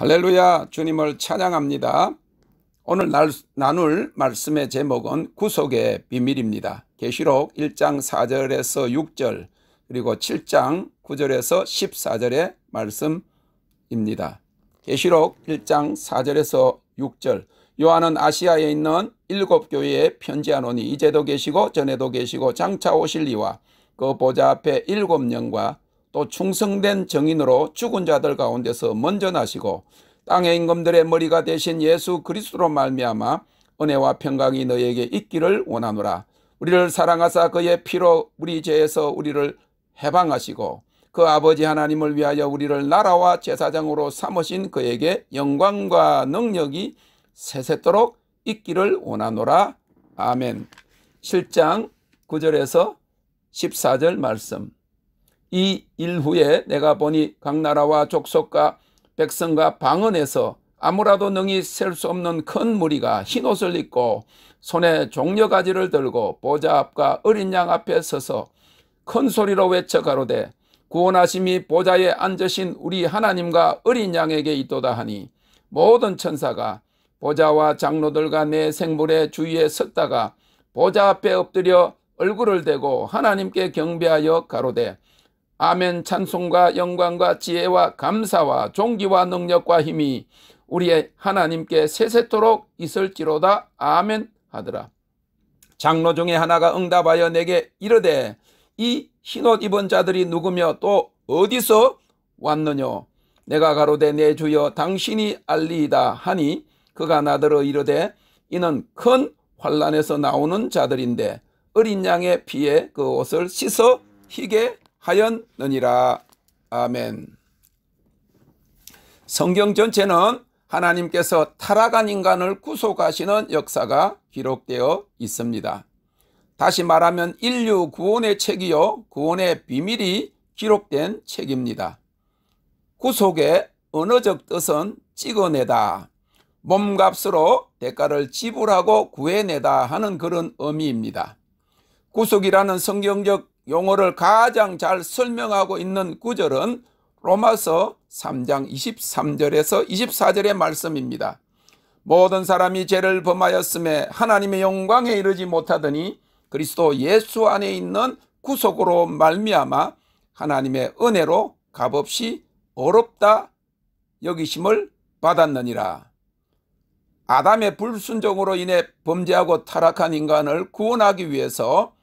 할렐루야, 주님을 찬양합니다. 오늘 나눌 말씀의 제목은 구속의 비밀입니다. 계시록 1장 4절에서 6절 그리고 7장 9절에서 14절의 말씀입니다. 계시록 1장 4절에서 6절 요한은 아시아에 있는 7교회에 편지하노니 이제도 계시고 전에도 계시고 장차 오실 이와 그 보좌 앞에 7영과 또 충성된 정인으로 죽은 자들 가운데서 먼저 나시고 땅의 임금들의 머리가 되신 예수 그리스도로 말미암아 은혜와 평강이 너에게 있기를 원하노라. 우리를 사랑하사 그의 피로 우리 죄에서 우리를 해방하시고 그 아버지 하나님을 위하여 우리를 나라와 제사장으로 삼으신 그에게 영광과 능력이 세세토록 있기를 원하노라. 아멘. 7장 9절에서 14절 말씀. 이 일 후에 내가 보니 각 나라와 족속과 백성과 방언에서 아무라도 능히 셀 수 없는 큰 무리가 흰옷을 입고 손에 종려가지를 들고 보좌 앞과 어린 양 앞에 서서 큰 소리로 외쳐 가로되 구원하심이 보좌에 앉으신 우리 하나님과 어린 양에게 있도다 하니 모든 천사가 보좌와 장로들과 내 생물의 주위에 섰다가 보좌 앞에 엎드려 얼굴을 대고 하나님께 경배하여 가로되 아멘. 찬송과 영광과 지혜와 감사와 존귀와 능력과 힘이 우리의 하나님께 세세토록 있을지로다. 아멘 하더라. 장로 중에 하나가 응답하여 내게 이르되 이 흰옷 입은 자들이 누구며 또 어디서 왔느뇨? 내가 가로되 내 주여 당신이 알리이다 하니 그가 나더러 이르되 이는 큰 환난에서 나오는 자들인데 어린 양의 피에 그 옷을 씻어 희게 하였느니라. 아멘. 성경 전체는 하나님께서 타락한 인간을 구속하시는 역사가 기록되어 있습니다. 다시 말하면 인류 구원의 책이요 구원의 비밀이 기록된 책입니다. 구속의 언어적 뜻은 찍어내다, 몸값으로 대가를 지불하고 구해내다 하는 그런 의미입니다. 구속이라는 성경적 용어를 가장 잘 설명하고 있는 구절은 로마서 3장 23절에서 24절의 말씀입니다. 모든 사람이 죄를 범하였음에 하나님의 영광에 이르지 못하더니 그리스도 예수 안에 있는 구속으로 말미암아 하나님의 은혜로 값없이 어렵다 여기심을 받았느니라. 아담의 불순종으로 인해 범죄하고 타락한 인간을 구원하기 위해서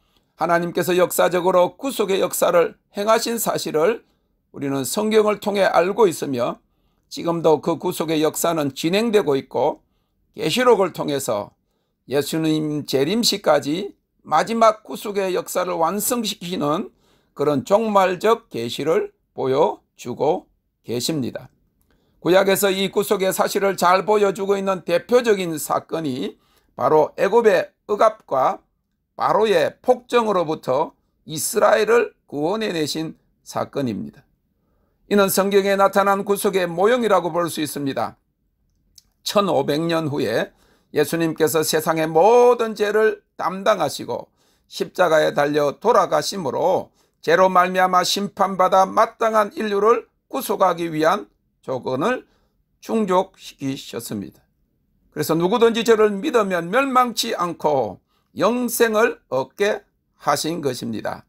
하나님께서 역사적으로 구속의 역사를 행하신 사실을 우리는 성경을 통해 알고 있으며 지금도 그 구속의 역사는 진행되고 있고 계시록을 통해서 예수님 재림시까지 마지막 구속의 역사를 완성시키는 그런 종말적 계시를 보여주고 계십니다. 구약에서 이 구속의 사실을 잘 보여주고 있는 대표적인 사건이 바로 애굽의 억압과 바로의 폭정으로부터 이스라엘을 구원해내신 사건입니다. 이는 성경에 나타난 구속의 모형이라고 볼 수 있습니다. 1500년 후에 예수님께서 세상의 모든 죄를 담당하시고 십자가에 달려 돌아가심으로 죄로 말미암아 심판받아 마땅한 인류를 구속하기 위한 조건을 충족시키셨습니다. 그래서 누구든지 저를 믿으면 멸망치 않고 영생을 얻게 하신 것입니다.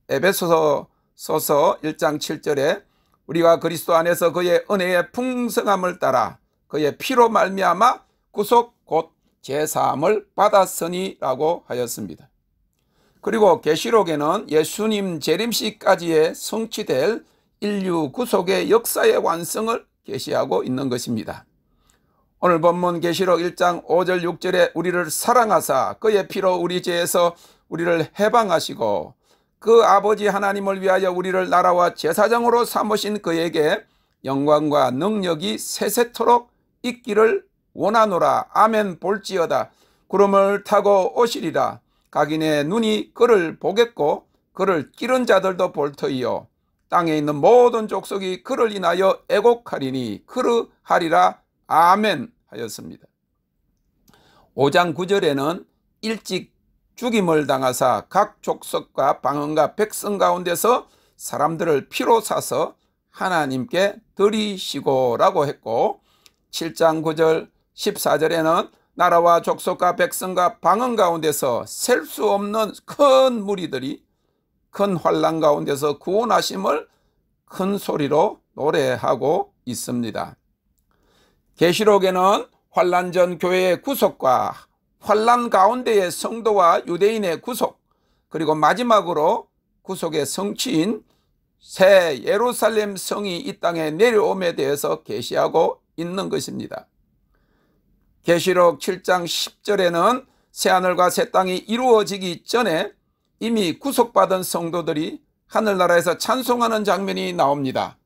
에베소서 1장 7절에 우리가 그리스도 안에서 그의 은혜의 풍성함을 따라 그의 피로 말미암아 구속 곧 제사함을 받았으니 라고 하였습니다. 그리고 계시록에는 예수님 재림시까지의 성취될 인류 구속의 역사의 완성을 계시하고 있는 것입니다. 오늘 본문 계시록 1장 5절 6절에 우리를 사랑하사 그의 피로 우리 죄에서 우리를 해방하시고 그 아버지 하나님을 위하여 우리를 나라와 제사장으로 삼으신 그에게 영광과 능력이 세세토록 있기를 원하노라. 아멘. 볼지어다. 구름을 타고 오시리라. 각인의 눈이 그를 보겠고 그를 찌른 자들도 볼 터이요 땅에 있는 모든 족속이 그를 인하여 애곡하리니 그르하리라. 아멘 하였습니다. 5장 9절에는 일찍 죽임을 당하사 각 족속과 방언과 백성 가운데서 사람들을 피로 사서 하나님께 드리시고라고 했고, 7장 9절 14절에는 나라와 족속과 백성과 방언 가운데서 셀 수 없는 큰 무리들이 큰 환난 가운데서 구원하심을 큰 소리로 노래하고 있습니다. 계시록에는 환난 전 교회의 구속과 환난 가운데의 성도와 유대인의 구속, 그리고 마지막으로 구속의 성취인 새 예루살렘 성이 이 땅에 내려옴에 대해서 계시하고 있는 것입니다. 계시록 7장 10절에는 새하늘과 새 땅이 이루어지기 전에 이미 구속받은 성도들이 하늘나라에서 찬송하는 장면이 나옵니다.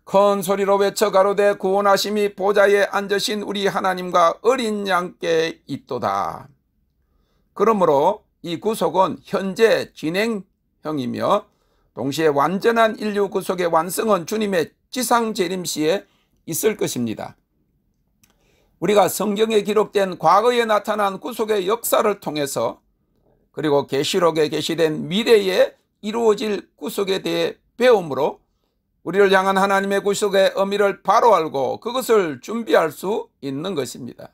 큰 소리로 외쳐 가로되 구원하심이 보좌에 앉으신 우리 하나님과 어린 양께 있도다. 그러므로 이 구속은 현재 진행형이며 동시에 완전한 인류 구속의 완성은 주님의 지상 재림시에 있을 것입니다. 우리가 성경에 기록된 과거에 나타난 구속의 역사를 통해서, 그리고 계시록에 게시된 미래에 이루어질 구속에 대해 배움으로 우리를 향한 하나님의 구속의 의미를 바로 알고 그것을 준비할 수 있는 것입니다.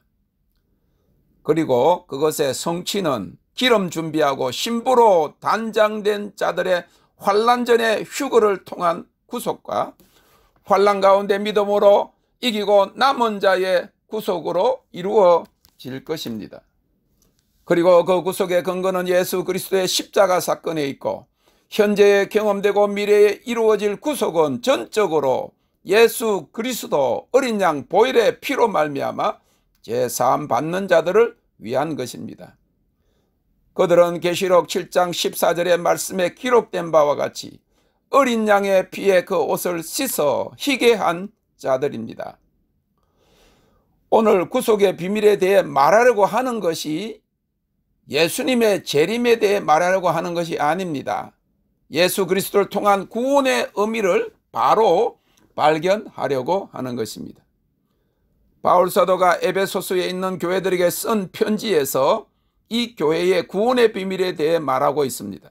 그리고 그것의 성취는 기름 준비하고 신부로 단장된 자들의 환난 전의 휴거를 통한 구속과 환난 가운데 믿음으로 이기고 남은 자의 구속으로 이루어질 것입니다. 그리고 그 구속의 근거는 예수 그리스도의 십자가 사건에 있고, 현재에 경험되고 미래에 이루어질 구속은 전적으로 예수 그리스도 어린 양 보혈의 피로 말미암아 제사함 받는 자들을 위한 것입니다. 그들은 계시록 7장 14절의 말씀에 기록된 바와 같이 어린 양의 피에 그 옷을 씻어 희게 한 자들입니다. 오늘 구속의 비밀에 대해 말하려고 하는 것이 예수님의 재림에 대해 말하려고 하는 것이 아닙니다. 예수 그리스도를 통한 구원의 의미를 바로 발견하려고 하는 것입니다. 바울 사도가 에베소서에 있는 교회들에게 쓴 편지에서 이 교회의 구원의 비밀에 대해 말하고 있습니다.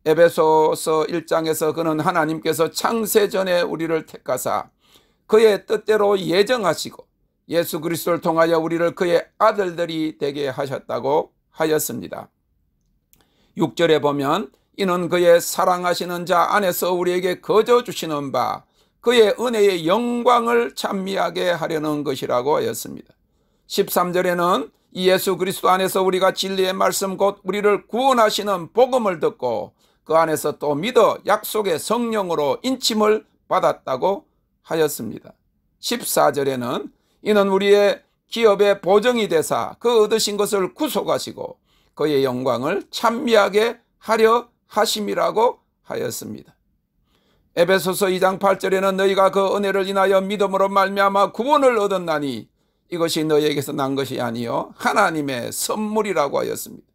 에베소서 1장에서 그는 하나님께서 창세 전에 우리를 택하사 그의 뜻대로 예정하시고 예수 그리스도를 통하여 우리를 그의 아들들이 되게 하셨다고 하였습니다. 6절에 보면 이는 그의 사랑하시는 자 안에서 우리에게 거저 주시는 바 그의 은혜의 영광을 찬미하게 하려는 것이라고 하였습니다. 13절에는 이 예수 그리스도 안에서 우리가 진리의 말씀 곧 우리를 구원하시는 복음을 듣고 그 안에서 또 믿어 약속의 성령으로 인침을 받았다고 하였습니다. 14절에는 이는 우리의 기업의 보정이 되사 그 얻으신 것을 구속하시고 그의 영광을 찬미하게 하려 하심이라고 하였습니다. 에베소서 2장 8절에는 너희가 그 은혜를 인하여 믿음으로 말미암아 구원을 얻었나니 이것이 너희에게서 난 것이 아니요 하나님의 선물이라고 하였습니다.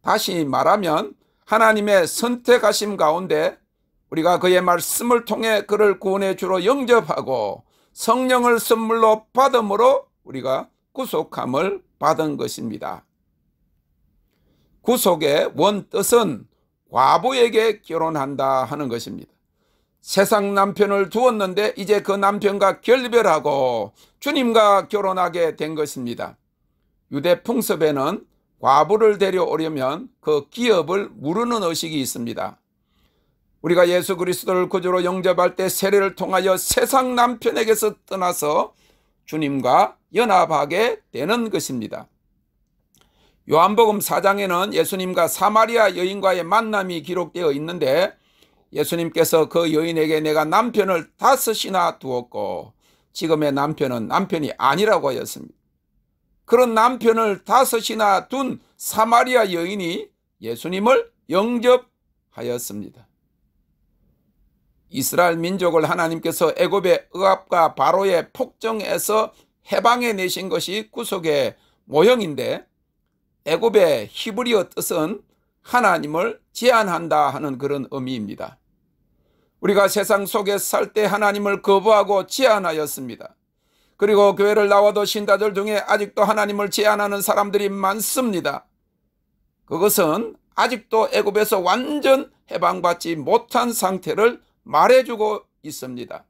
다시 말하면 하나님의 선택하심 가운데 우리가 그의 말씀을 통해 그를 구원의 주로 영접하고 성령을 선물로 받음으로 우리가 구속함을 받은 것입니다. 구속의 원뜻은 과부에게 결혼한다 하는 것입니다. 세상 남편을 두었는데 이제 그 남편과 결별하고 주님과 결혼하게 된 것입니다. 유대 풍습에는 과부를 데려오려면 그 기업을 무르는 의식이 있습니다. 우리가 예수 그리스도를 구주로 영접할 때 세례를 통하여 세상 남편에게서 떠나서 주님과 연합하게 되는 것입니다. 요한복음 4장에는 예수님과 사마리아 여인과의 만남이 기록되어 있는데 예수님께서 그 여인에게 내가 남편을 5이나 두었고 지금의 남편은 남편이 아니라고 하였습니다. 그런 남편을 5이나 둔 사마리아 여인이 예수님을 영접하였습니다. 이스라엘 민족을 하나님께서 애굽의 억압과 바로의 폭정에서 해방해 내신 것이 구속의 모형인데 애굽의 히브리어 뜻은 하나님을 제한한다 하는 그런 의미입니다. 우리가 세상 속에 살 때 하나님을 거부하고 제한하였습니다. 그리고 교회를 나와도 신자들 중에 아직도 하나님을 제한하는 사람들이 많습니다. 그것은 아직도 애굽에서 완전 해방받지 못한 상태를 말해주고 있습니다.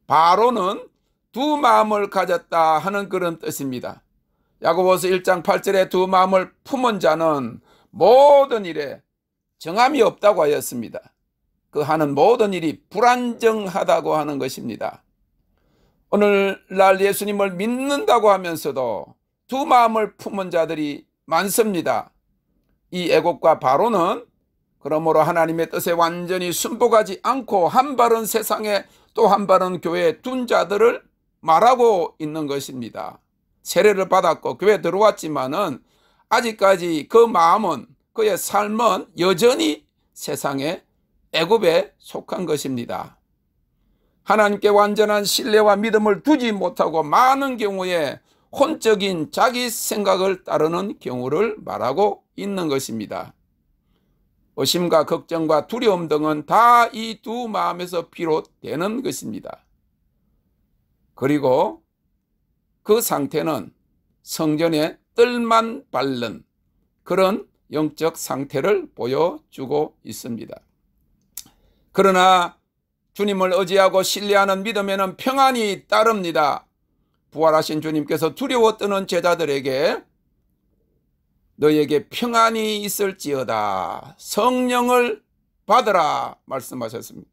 바로는 두 마음을 가졌다 하는 그런 뜻입니다. 야고보서 1장 8절에 두 마음을 품은 자는 모든 일에 정함이 없다고 하였습니다. 그 하는 모든 일이 불안정하다고 하는 것입니다. 오늘날 예수님을 믿는다고 하면서도 두 마음을 품은 자들이 많습니다. 이 애굽과 바로는 그러므로 하나님의 뜻에 완전히 순복하지 않고 한 발은 세상에 또 한 발은 교회에 둔 자들을 말하고 있는 것입니다. 세례를 받았고 교회에 들어왔지만은 아직까지 그 마음은, 그의 삶은 여전히 세상의 애굽에 속한 것입니다. 하나님께 완전한 신뢰와 믿음을 두지 못하고 많은 경우에 혼적인 자기 생각을 따르는 경우를 말하고 있는 것입니다. 의심과 걱정과 두려움 등은 다 이 두 마음에서 비롯되는 것입니다. 그리고 그 상태는 성전에 뜰만 밟는 그런 영적 상태를 보여주고 있습니다. 그러나 주님을 의지하고 신뢰하는 믿음에는 평안이 따릅니다. 부활하신 주님께서 두려워 떠는 제자들에게 너에게 평안이 있을지어다, 성령을 받으라 말씀하셨습니다.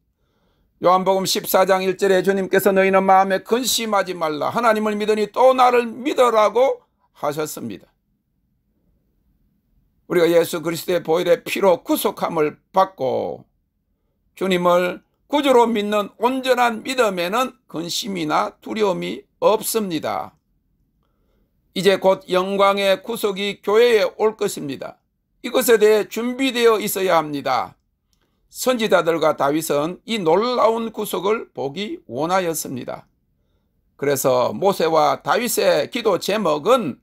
요한복음 14장 1절에 주님께서 너희는 마음에 근심하지 말라, 하나님을 믿으니 또 나를 믿으라고 하셨습니다. 우리가 예수 그리스도의 보혈의 피로 구속함을 받고 주님을 구주로 믿는 온전한 믿음에는 근심이나 두려움이 없습니다. 이제 곧 영광의 구속이 교회에 올 것입니다. 이것에 대해 준비되어 있어야 합니다. 선지자들과 다윗은 이 놀라운 구속을 보기 원하였습니다. 그래서 모세와 다윗의 기도 제목은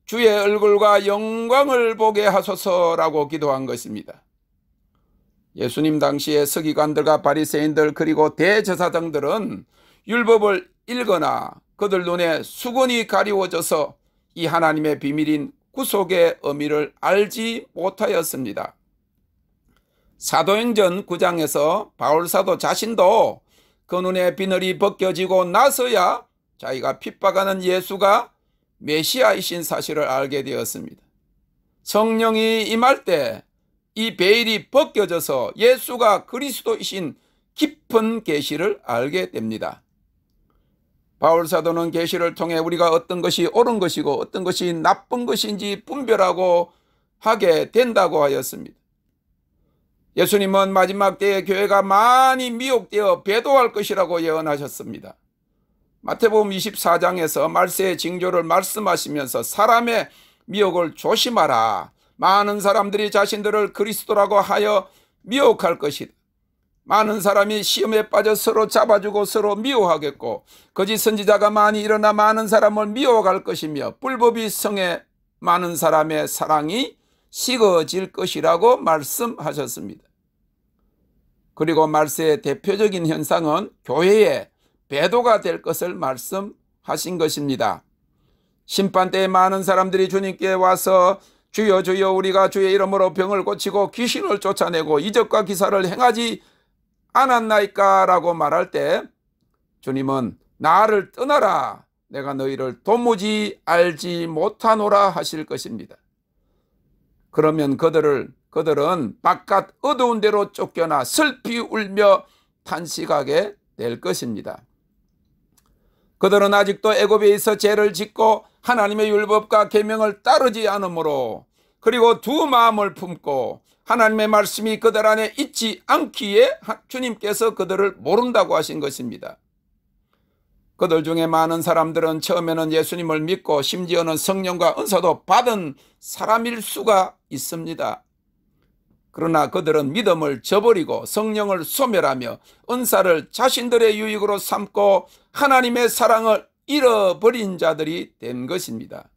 주의 얼굴과 영광을 보게 하소서라고 기도한 것입니다. 예수님 당시의 서기관들과 바리새인들 그리고 대제사장들은 율법을 읽거나 그들 눈에 수건이 가리워져서 이 하나님의 비밀인 구속의 의미를 알지 못하였습니다. 사도행전 9장에서 바울사도 자신도 그 눈에 비늘이 벗겨지고 나서야 자기가 핍박하는 예수가 메시아이신 사실을 알게 되었습니다. 성령이 임할 때 이 베일이 벗겨져서 예수가 그리스도이신 깊은 계시를 알게 됩니다. 바울사도는 계시를 통해 우리가 어떤 것이 옳은 것이고 어떤 것이 나쁜 것인지 분별하고 하게 된다고 하였습니다. 예수님은 마지막 때에 교회가 많이 미혹되어 배도할 것이라고 예언하셨습니다. 마태복음 24장에서 말세의 징조를 말씀하시면서 사람의 미혹을 조심하라. 많은 사람들이 자신들을 그리스도라고 하여 미혹할 것이다. 많은 사람이 시험에 빠져 서로 잡아주고 서로 미워하겠고 거짓 선지자가 많이 일어나 많은 사람을 미워할 것이며 불법이 성에 많은 사람의 사랑이 식어질 것이라고 말씀하셨습니다. 그리고 말세의 대표적인 현상은 교회의 배도가 될 것을 말씀하신 것입니다. 심판 때에 많은 사람들이 주님께 와서 주여 주여 우리가 주의 이름으로 병을 고치고 귀신을 쫓아내고 이적과 기사를 행하지 않았나이까 라고 말할 때 주님은 나를 떠나라, 내가 너희를 도무지 알지 못하노라 하실 것입니다. 그러면 그들은 바깥 어두운 데로 쫓겨나 슬피 울며 탄식하게 될 것입니다. 그들은 아직도 애굽에 있어 죄를 짓고 하나님의 율법과 계명을 따르지 않으므로 그리고 두 마음을 품고 하나님의 말씀이 그들 안에 있지 않기에 주님께서 그들을 모른다고 하신 것입니다. 그들 중에 많은 사람들은 처음에는 예수님을 믿고 심지어는 성령과 은사도 받은 사람일 수가 있습니다. 그러나 그들은 믿음을 저버리고 성령을 소멸하며 은사를 자신들의 유익으로 삼고 하나님의 사랑을 잃어버린 자들이 된 것입니다.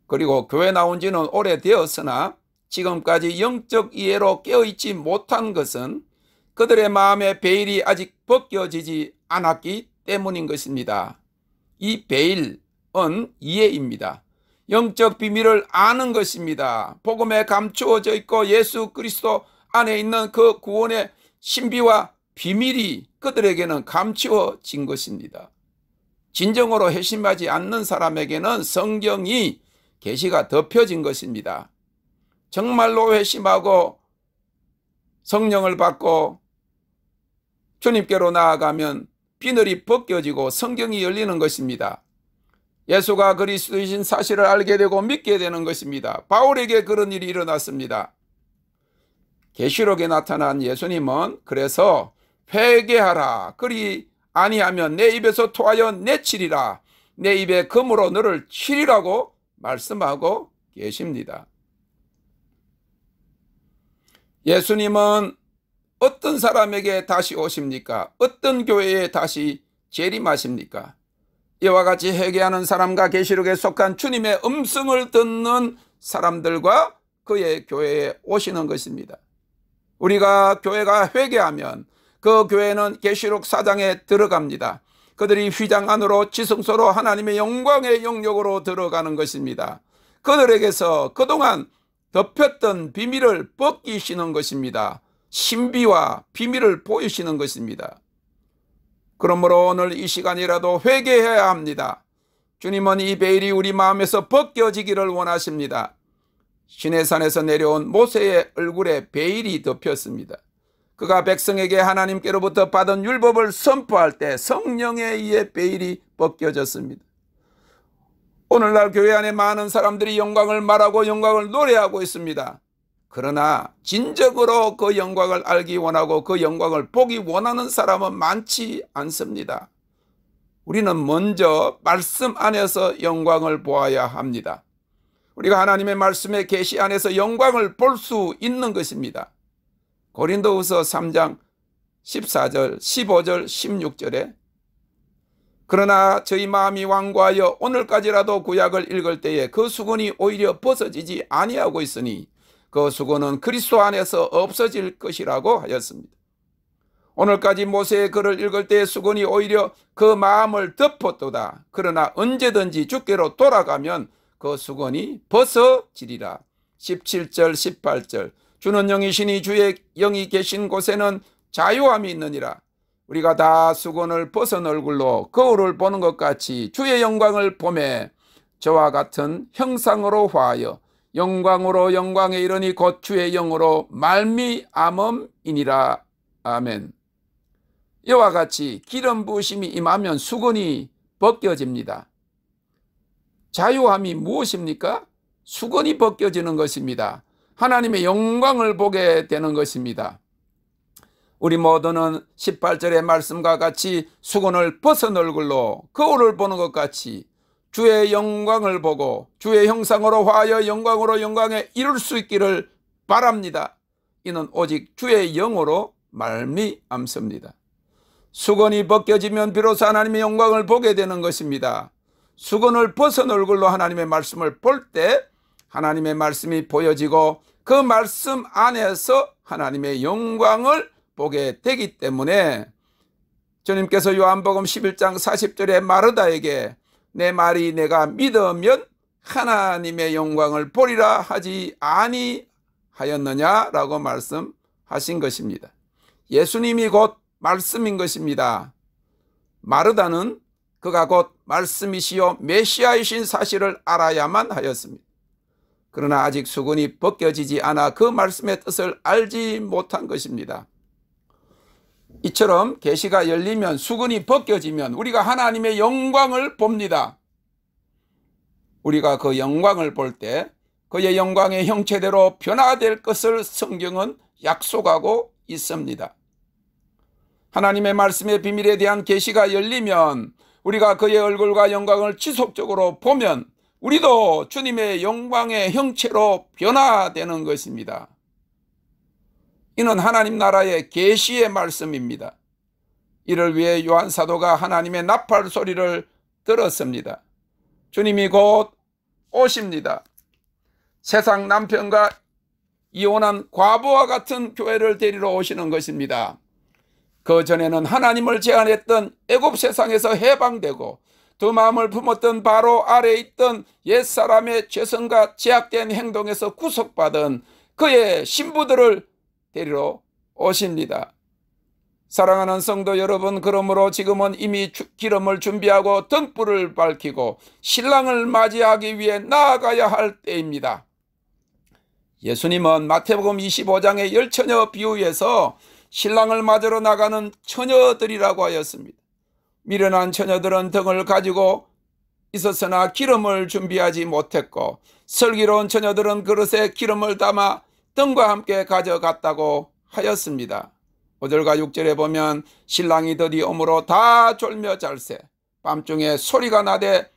그리고 교회 나온 지는 오래되었으나 지금까지 영적 이해로 깨어있지 못한 것은 그들의 마음의 베일이 아직 벗겨지지 않았기 때문인 것입니다. 이 베일은 이해입니다. 영적 비밀을 아는 것입니다. 복음에 감추어져 있고 예수 그리스도 안에 있는 그 구원의 신비와 비밀이 그들에게는 감추어진 것입니다. 진정으로 회심하지 않는 사람에게는 성경이 계시가 덮여진 것입니다. 정말로 회심하고 성령을 받고 주님께로 나아가면 비늘이 벗겨지고 성경이 열리는 것입니다. 예수가 그리스도이신 사실을 알게 되고 믿게 되는 것입니다. 바울에게 그런 일이 일어났습니다. 계시록에 나타난 예수님은 그래서 회개하라, 그리 아니하면 내 입에서 토하여 내치리라, 내 입에 금으로 너를 치리라고 말씀하고 계십니다. 예수님은 어떤 사람에게 다시 오십니까? 어떤 교회에 다시 재림하십니까? 이와 같이 회개하는 사람과 계시록에 속한 주님의 음성을 듣는 사람들과 그의 교회에 오시는 것입니다. 우리가 교회가 회개하면 그 교회는 계시록 4장에 들어갑니다. 그들이 휘장 안으로 지성소로 하나님의 영광의 영역으로 들어가는 것입니다. 그들에게서 그동안 덮였던 비밀을 벗기시는 것입니다. 신비와 비밀을 보이시는 것입니다. 그러므로 오늘 이 시간이라도 회개해야 합니다. 주님은 이 베일이 우리 마음에서 벗겨지기를 원하십니다. 시내산에서 내려온 모세의 얼굴에 베일이 덮였습니다. 그가 백성에게 하나님께로부터 받은 율법을 선포할 때 성령에 의해 베일이 벗겨졌습니다. 오늘날 교회 안에 많은 사람들이 영광을 말하고 영광을 노래하고 있습니다. 그러나 진정으로 그 영광을 알기 원하고 그 영광을 보기 원하는 사람은 많지 않습니다. 우리는 먼저 말씀 안에서 영광을 보아야 합니다. 우리가 하나님의 말씀의 계시 안에서 영광을 볼 수 있는 것입니다. 고린도후서 3장 14절, 15절, 16절에 그러나 저희 마음이 완고하여 오늘까지라도 구약을 읽을 때에 그 수건이 오히려 벗어지지 아니하고 있으니 그 수건은 그리스도 안에서 없어질 것이라고 하였습니다. 오늘까지 모세의 글을 읽을 때의 수건이 오히려 그 마음을 덮었도다. 그러나 언제든지 주께로 돌아가면 그 수건이 벗어지리라. 17절 18절 주는 영이시니 주의 영이 계신 곳에는 자유함이 있느니라. 우리가 다 수건을 벗은 얼굴로 거울을 보는 것 같이 주의 영광을 보매 저와 같은 형상으로 화하여 영광으로 영광에 이르니 곧 주의 영으로 말미암음이니라. 아멘. 이와 같이 기름 부으심이 임하면 수건이 벗겨집니다. 자유함이 무엇입니까? 수건이 벗겨지는 것입니다. 하나님의 영광을 보게 되는 것입니다. 우리 모두는 18절의 말씀과 같이 수건을 벗은 얼굴로 거울을 보는 것 같이 주의 영광을 보고 주의 형상으로 화하여 영광으로 영광에 이룰 수 있기를 바랍니다. 이는 오직 주의 영으로 말미암습니다. 수건이 벗겨지면 비로소 하나님의 영광을 보게 되는 것입니다. 수건을 벗은 얼굴로 하나님의 말씀을 볼 때 하나님의 말씀이 보여지고 그 말씀 안에서 하나님의 영광을 보게 되기 때문에 주님께서 요한복음 11장 40절에 마르다에게 내 말이 내가 믿으면 하나님의 영광을 보리라 하지 아니하였느냐라고 말씀하신 것입니다. 예수님이 곧 말씀인 것입니다. 마르다는 그가 곧 말씀이시요 메시아이신 사실을 알아야만 하였습니다. 그러나 아직 수건이 벗겨지지 않아 그 말씀의 뜻을 알지 못한 것입니다. 이처럼 계시가 열리면 수건이 벗겨지면 우리가 하나님의 영광을 봅니다. 우리가 그 영광을 볼 때 그의 영광의 형체대로 변화될 것을 성경은 약속하고 있습니다. 하나님의 말씀의 비밀에 대한 계시가 열리면 우리가 그의 얼굴과 영광을 지속적으로 보면 우리도 주님의 영광의 형체로 변화되는 것입니다. 이는 하나님 나라의 계시의 말씀입니다. 이를 위해 요한 사도가 하나님의 나팔 소리를 들었습니다. 주님이 곧 오십니다. 세상 남편과 이혼한 과부와 같은 교회를 데리러 오시는 것입니다. 그 전에는 하나님을 제한했던 애굽 세상에서 해방되고 두 마음을 품었던 바로 아래에 있던 옛사람의 죄성과 제약된 행동에서 구속받은 그의 신부들을 데리러 오십니다. 사랑하는 성도 여러분, 그러므로 지금은 이미 기름을 준비하고 등불을 밝히고 신랑을 맞이하기 위해 나아가야 할 때입니다. 예수님은 마태복음 25장의 열처녀 비유에서 신랑을 맞으러 나가는 처녀들이라고 하였습니다. 미련한 처녀들은 등을 가지고 있었으나 기름을 준비하지 못했고, 슬기로운 처녀들은 그릇에 기름을 담아 등과 함께 가져갔다고 하였습니다. 5절과 6절에 보면 신랑이 더디 오므로 다 졸며 잘세, 밤중에 소리가 나되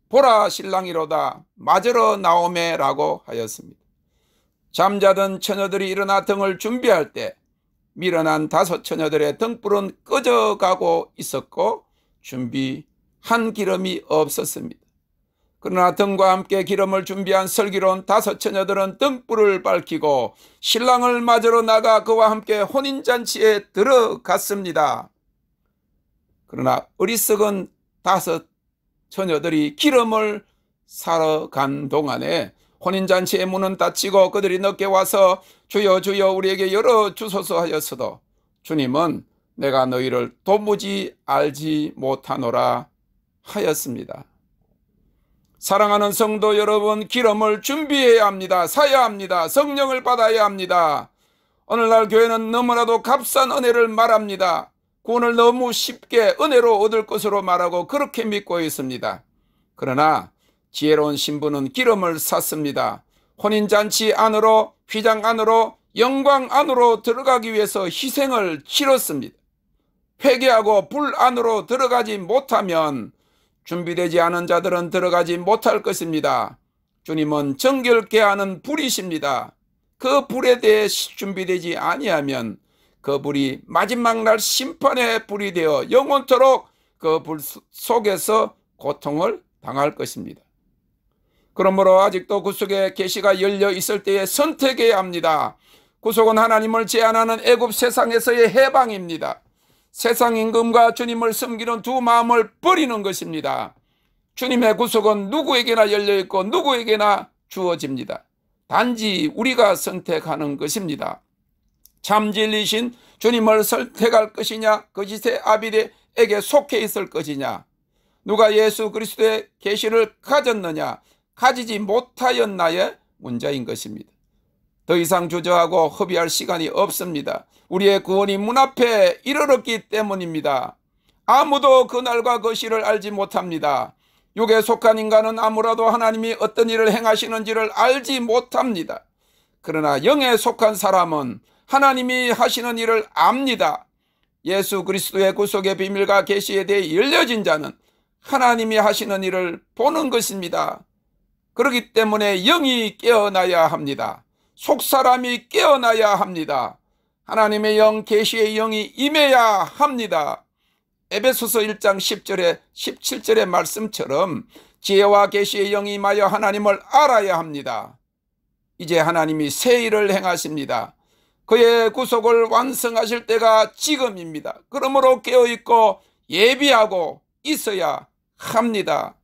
보라 신랑이로다 맞으러 나오매 라고 하였습니다. 잠자던 처녀들이 일어나 등을 준비할 때 미련한 5 처녀들의 등불은 꺼져가고 있었고 준비한 기름이 없었습니다. 그러나 등과 함께 기름을 준비한 슬기로운 5 처녀들은 등불을 밝히고 신랑을 맞으러 나가 그와 함께 혼인잔치에 들어갔습니다. 그러나 어리석은 5 처녀들이 기름을 사러 간 동안에 혼인잔치의 문은 닫히고 그들이 늦게 와서 주여 주여 우리에게 열어주소서 하였어도 주님은 내가 너희를 도무지 알지 못하노라 하였습니다. 사랑하는 성도 여러분, 기름을 준비해야 합니다. 사야 합니다. 성령을 받아야 합니다. 오늘날 교회는 너무나도 값싼 은혜를 말합니다. 구원을 너무 쉽게 은혜로 얻을 것으로 말하고 그렇게 믿고 있습니다. 그러나 지혜로운 신부는 기름을 샀습니다. 혼인잔치 안으로, 휘장 안으로, 영광 안으로 들어가기 위해서 희생을 치렀습니다. 회개하고 불 안으로 들어가지 못하면 준비되지 않은 자들은 들어가지 못할 것입니다. 주님은 정결케 하는 불이십니다. 그 불에 대해 준비되지 아니하면 그 불이 마지막 날 심판의 불이 되어 영원토록 그 불 속에서 고통을 당할 것입니다. 그러므로 아직도 구속의 계시가 열려 있을 때에 선택해야 합니다. 구속은 하나님을 제한하는 애굽 세상에서의 해방입니다. 세상 임금과 주님을 섬기는 두 마음을 버리는 것입니다. 주님의 구속은 누구에게나 열려있고 누구에게나 주어집니다. 단지 우리가 선택하는 것입니다. 참 진리신 주님을 선택할 것이냐, 거짓의 아비데에게 속해 있을 것이냐, 누가 예수 그리스도의 계시를 가졌느냐, 가지지 못하였나의 문제인 것입니다. 더 이상 주저하고 허비할 시간이 없습니다. 우리의 구원이 문 앞에 이르렀기 때문입니다. 아무도 그날과 그 시를 알지 못합니다. 육에 속한 인간은 아무라도 하나님이 어떤 일을 행하시는지를 알지 못합니다. 그러나 영에 속한 사람은 하나님이 하시는 일을 압니다. 예수 그리스도의 구속의 비밀과 계시에 대해 열려진 자는 하나님이 하시는 일을 보는 것입니다. 그렇기 때문에 영이 깨어나야 합니다. 속사람이 깨어나야 합니다. 하나님의 영, 계시의 영이 임해야 합니다. 에베소서 1장 10절에 17절의 말씀처럼 지혜와 계시의 영이 임하여 하나님을 알아야 합니다. 이제 하나님이 새 일을 행하십니다. 그의 구속을 완성하실 때가 지금입니다. 그러므로 깨어있고 예비하고 있어야 합니다.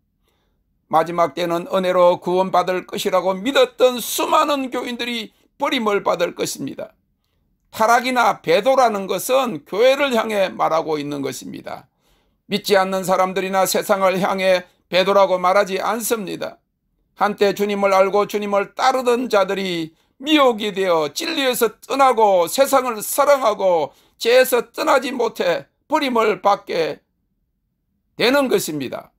마지막 때는 은혜로 구원받을 것이라고 믿었던 수많은 교인들이 버림을 받을 것입니다. 타락이나 배도라는 것은 교회를 향해 말하고 있는 것입니다. 믿지 않는 사람들이나 세상을 향해 배도라고 말하지 않습니다. 한때 주님을 알고 주님을 따르던 자들이 미혹이 되어 진리에서 떠나고 세상을 사랑하고 죄에서 떠나지 못해 버림을 받게 되는 것입니다.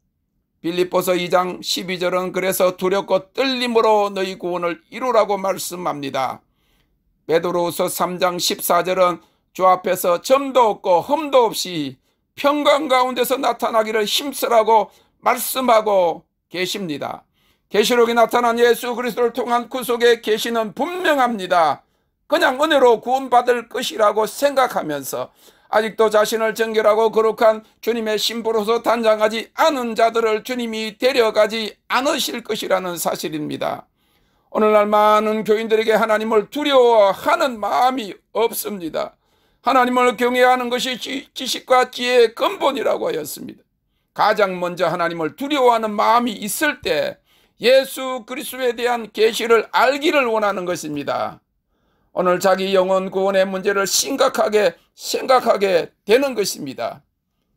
빌립보서 2장 12절은 그래서 두렵고 떨림으로 너희 구원을 이루라고 말씀합니다. 베드로후서 3장 14절은 주 앞에서 점도 없고 흠도 없이 평강 가운데서 나타나기를 힘쓰라고 말씀하고 계십니다. 계시록에 나타난 예수 그리스도를 통한 구속의 계시는 분명합니다. 그냥 은혜로 구원받을 것이라고 생각하면서 아직도 자신을 정결하고 거룩한 주님의 신부로서 단장하지 않은 자들을 주님이 데려가지 않으실 것이라는 사실입니다. 오늘날 많은 교인들에게 하나님을 두려워하는 마음이 없습니다. 하나님을 경외하는 것이 지식과 지혜의 근본이라고 하였습니다. 가장 먼저 하나님을 두려워하는 마음이 있을 때 예수 그리스도에 대한 계시를 알기를 원하는 것입니다. 오늘 자기 영혼 구원의 문제를 심각하게 생각하게 되는 것입니다.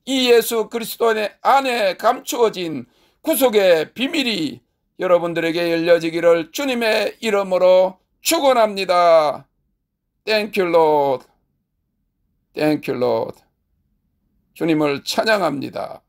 이 예수 그리스도 안에 감추어진 구속의 비밀이 여러분들에게 열려지기를 주님의 이름으로 축원합니다. Thank you, Lord. Thank you, Lord. 주님을 찬양합니다.